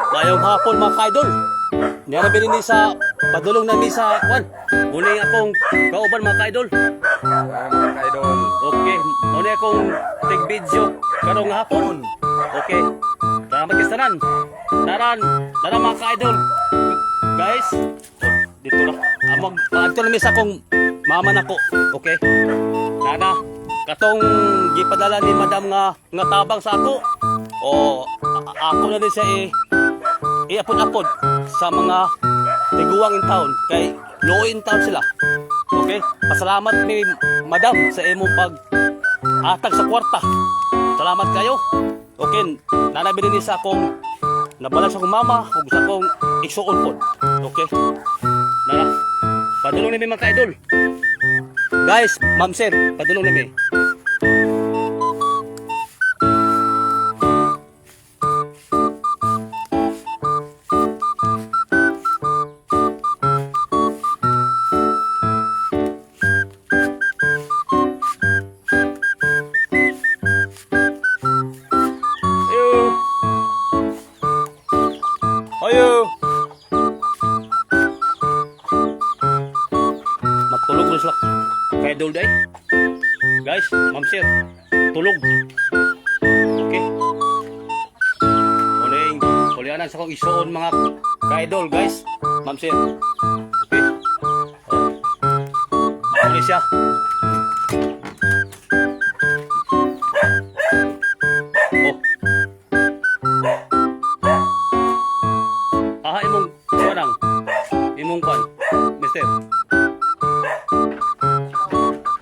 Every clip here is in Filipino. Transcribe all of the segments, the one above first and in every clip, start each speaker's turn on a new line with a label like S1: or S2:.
S1: Mayong hapon mga ka-idol. Narabi ni sa padulong na ni sa kwan. Muna akong kauban mga ka-idol.
S2: Mga ka-idol.
S1: Okay, muna akong take video karong hapon. Okay. Salamat kistanan. Naran mga ka-idol. Guys, dito na. Among paadto na mi sa akong mama nako. Okay. Nana, katong gipadala ni madam nga tabang sa ako. O ako na din siya iapod-apod sa mga tiguang in town kay low in town sila. Okay? Pasalamat ni madam sa imong pag atag sa kwarta. Salamat kayo. Okay, nanabi din sa akong nabala sa akong mama ug sa akong igsuon pod. Okay? Nara. Padulong ni mga ka-idol. Guys, ma'am sir, padulong ni. Ayo. Matulog mo sila kay idol day. Guys, ma'am sir, tulog. Okay. Ulianan sa kong isuon mga ka-idol guys. Ma'am sir. Okay. Uli siya. Imong kwan, mister.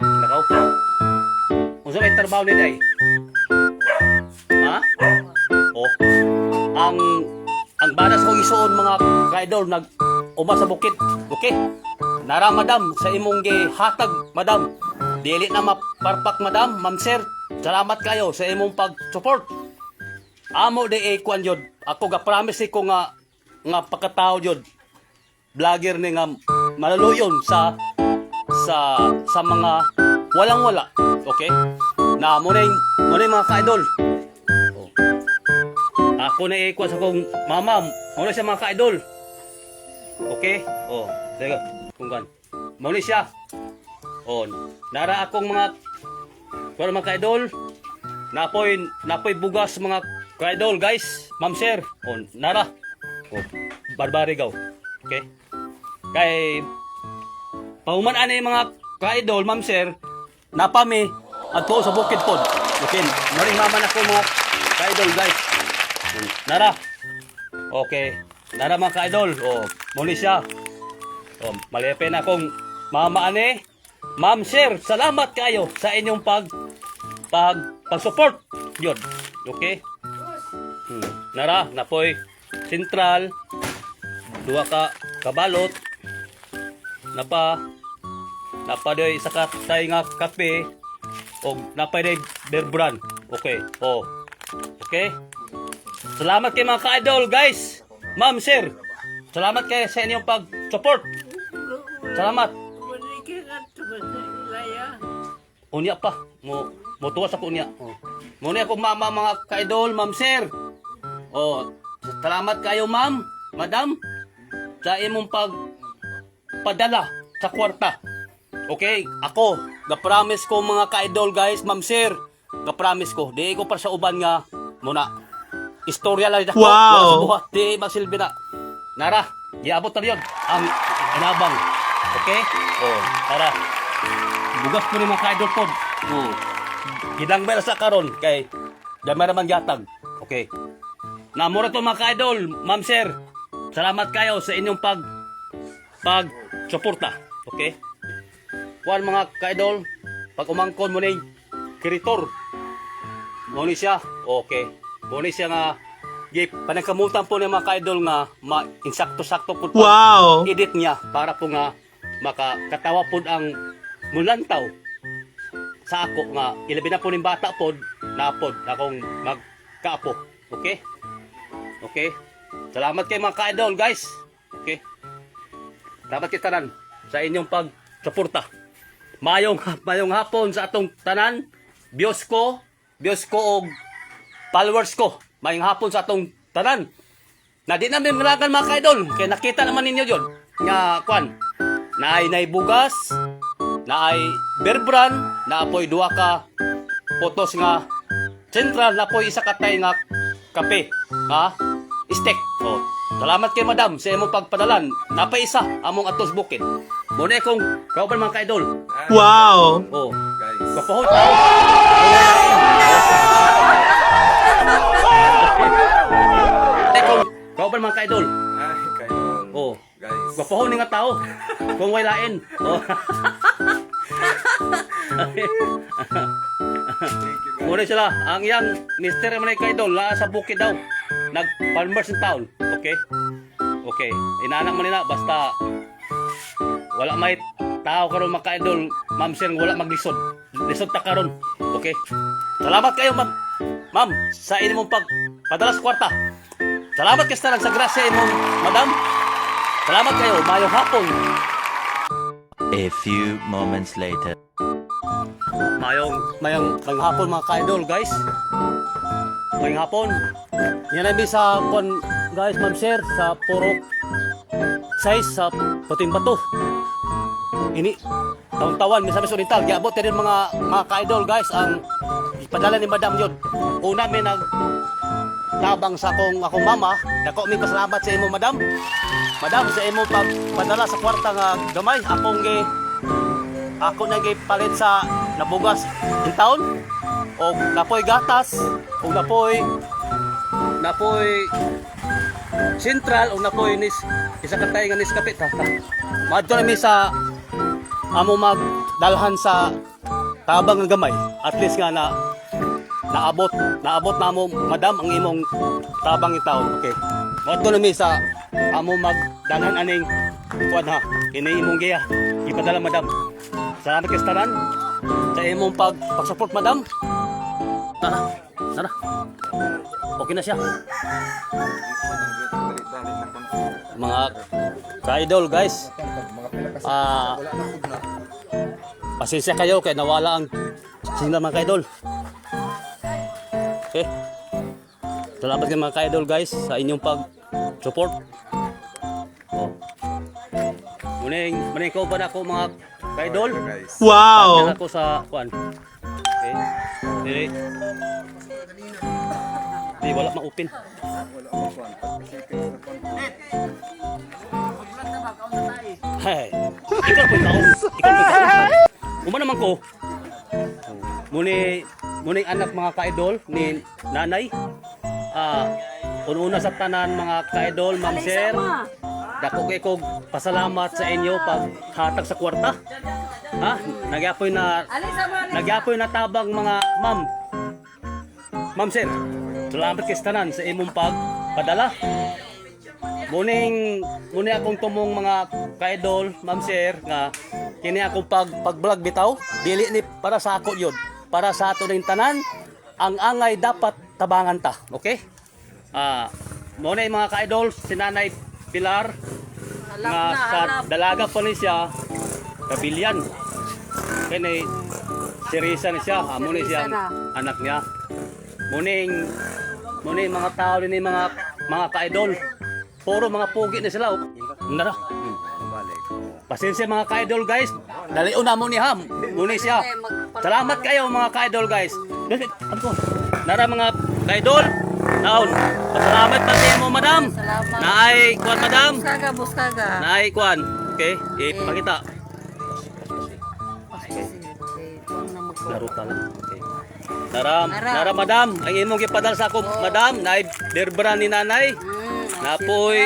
S1: Nakaw. Unsa may trabaho ni day? Ha? Oh. Ang banas ko isuon mga ka-idol nag uma sa bukid. Okay? Nara madam sa imong gihatag madam. Dili na maparpak madam, ma'am sir. Salamat kayo sa imong pag-support. Amo di kwan jud. Ako ga promise ko nga pakataw jud. Vlogger ni nga malaluyon sa mga walang-wala. Okay? Na mo na mga ka-idol. Oh. Ako na ikuha sa kong mama. Mo na siya mga ka-idol. Okay? Oh, teka. Kung kan. Mo na siya. Oh, nara akong mga ka-idol. Napoy bugas mga ka-idol, guys. Ma'am sir. Oh, nara. Oh, barbarigaw. Okay? Kay pauman ani mga ka-idol, ma'am sir, napami adto sa bukid pod. Okay, maring mama na ko mga ka-idol guys. Nara. Okay. Nara mga ka-idol. Oh, muli siya. Oh, malipe na akong mama ani. Ma'am sir, salamat kayo sa inyong pag-support. Yun. Okay? Nara, napoy sentral. Dua ka kabalot. Napa doy isa ka tay nga kape o napa doy beer brand. Okay. Oh. Okay. Salamat kay mga ka-idol guys. Ma'am sir. Salamat kay sa inyong pag-support. Salamat. Unya pa. Mo tuwas ako unya. Oh. Muna ako mama mga ka-idol, ma'am sir. Oh, salamat kayo ma'am, madam. Sa imong padala sa kwarta. Okay, ako, ga-promise ko mga ka-idol guys, ma'am sir, ga-promise ko, di ko para sa uban nga, muna, istorya lang ako, wala sa buhat, di magsilbi na. Nara, giabot na yun, ang inabang. Okay? Oh, tara. Bugas ko rin mga ka-idol pod. Gidang bela sa karon kay damay naman yatag. Okay. Namura to mga ka-idol, ma'am sir. Salamat kayo sa inyong pag-suporta. Okay? Kuan mga ka-idol, pag umangkon mo ni kiritor. Mo ni siya. Okay. Mo ni siya nga panagkamutan po ni mga ka-idol nga insakto-sakto po edit niya para po nga makakatawa po ang mulantaw sa ako nga ilabi na po ng bata pod na pod akong magkaapo. Okay? Okay? Salamat kay mga ka-idol, guys. Okay? Dapat kita tanan sa inyong pag-suporta. Mayong hapon sa atong tanan, Diyos ko og followers ko. Mayong hapon sa atong tanan. Na di namin milagan mga ka-idol. Kaya nakita naman ninyo yun. Nga, kwan. Naay bugas. Naay beer brand. Naapoy duwa ka potos nga Central. Naapoy isa katay nga kape. Ha? Steak. Oh. Salamat kay madam sa imong pagpadalan. Napay isa among atos bukid. Muna kong kauban mga ka-idol.
S3: Wow!
S1: Oh.
S2: Guys.
S1: Kapahot tao. Kauban mga ka-idol.
S2: Ay, kaidol.
S1: Oh.
S2: Guys.
S1: Gwapohon ni nga tao. Kung way lain. Oh.
S2: Thank you, guys.
S1: Muna sila. Ang yang Mr. Manay Kaidol la sa bukid daw. Nag-farmers in town. Okay? Okay. Inaanak man nila. Basta wala may tao karon mga ka-idol. Ma'am sir, wala maglisod. Lisod ta karon. Okay? Salamat kayo, ma'am. Ma'am, sa inyong pagpadala sa kwarta. Salamat kayo sa grasya imong madam. Salamat kayo. Mayong hapon.
S4: A few moments later.
S1: Mayong hapon mga ka-idol, guys. Mayong hapon. Yan ay sa kon guys, ma'am sir, sa purok size sa Puting Bato. Ini taon-tawan misamis oriental. Giabot din mga ka-idol, guys, ang ipadala ni madam yun. Una may tabang sa akong mama. Dako mi pasalamat sa imo madam. Madam, sa imo pagpadala sa kwarta nga gamay, ako na palit sa nabugas in town o napoy gatas o napoy Central o napoy isa katay nga Nescafe ta. Madto na mi sa amo magdalhan sa tabang nga gamay. At least nga naabot na mo madam ang imong tabang in town. Okay. Madto na mi sa amo magdalhan aning kuan ha. Kini imong giya. Ipadala madam. Salamat kay Staran sa imong pag-support madam. Tara. Okay na siya. Mga ka-idol, guys. Pasensya kayo kay nawala ang signal mga ka-idol. Okay. Salamat kay mga ka-idol, guys, sa inyong pag-support. Oh. Muning ko ba ako mga ka-idol?
S2: Guys.
S3: Wow!
S1: Ako sa kuan. Okay. Di wala ma-open. Hey. Ikaw po taon. Uma naman ko. Muni anak mga ka-idol ni nanay. Una sa tanan mga ka-idol, ma'am sir. Dako kay ko pasalamat sa inyo paghatag sa kwarta. Ha? Nagyapoy na tabang mga ma'am. Ma'am sir, salamat kay tanan sa imong pagpadala. Muning akong tumong mga ka-idol, ma'am sir, nga kini akong pag-vlog bitaw, dili ni para sa ako yun. Para sa ato ning tanan, ang angay dapat tabangan ta. Okay? Muna yung mga ka-idol, si Nanay Pilar, nga sa dalaga pa ni siya, kabilyan. Kaya si Risa ni siya, muna siyang anak niya. Muning mga tao din yung mga ka-idol. Puro mga pugi na sila. Nara. Pasensya mga ka-idol, guys. Dalion na mo ni Ham. Muna siya. Salamat kayo mga ka-idol, guys. Nara mga ka-idol. Naon. Salamat pati mo, madam.
S5: Salamat.
S1: Naay kuan, madam.
S5: Buskaga.
S1: Naay kuan. Okay, ipakita. Laro tala. Okay. Nara madam, ang imong gipadal sa ako, madam, naay berbra ni nanay. Napoy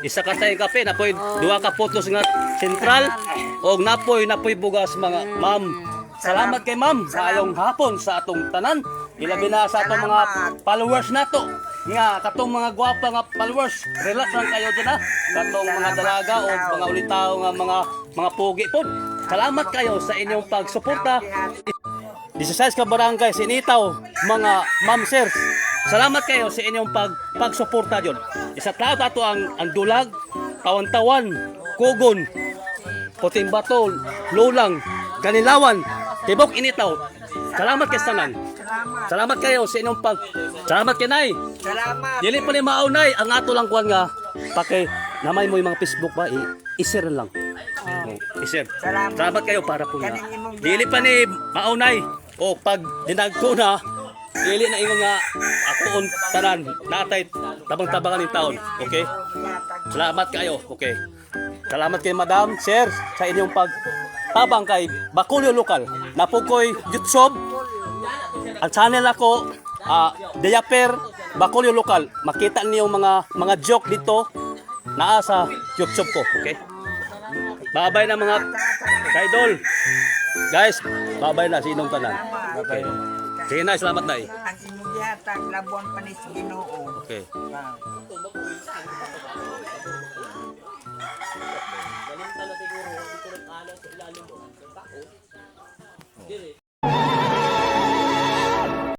S1: isa ka tayong kape, napoy duha ka putos nga Central og napoy bugas mga ma'am. Salamat kay ma'am sa ayong hapon sa atong tanan. Ilabi na sa atong mga followers nato. Nga katong mga gwapa nga followers, relax lang kayo din ha. Katong mga dalaga o mga ulitaw nga mga pugi pod. Salamat kayo sa inyong pagsuporta. 16 ka barangay sinitaw mga ma'am sir. Salamat kayo sa inyong pagsuporta diyon. Isa tao ato ang Dulag, Tawan-tawan, Kugon, Puting Bato, Lulang, Ganilawan, Tibok Initaw. Salamat kay tanan.
S3: Salamat.
S1: Salamat kayo sa inyong pag. Salamat kay Nay.
S3: Salamat.
S1: Dili pa ni maunay ang ato lang kuan nga pake namay mo yung mga Facebook ba i-share lang. I-share. Salamat kayo para po na. Dili pa ni maunay o pag dinagko na dili na ingon nga akoon tanan natay tabang-tabangan ng taon. Okay? Salamat kayo. Okay. Salamat kay Madam, Sir, sa inyong pagtabang kay Bacolio Lokal. Napukoy YouTube. Ang channel ako, Diaper Bacolio Lokal. Makita niyo mga joke dito naa sa YouTube ko. Okay? Babay na mga idol. Guys, babay na sinong tanan. Okay. Sige na, salamat na.
S3: Ang inyong yatag labuan pa ni Ginoo.
S1: Okay.
S3: Ah.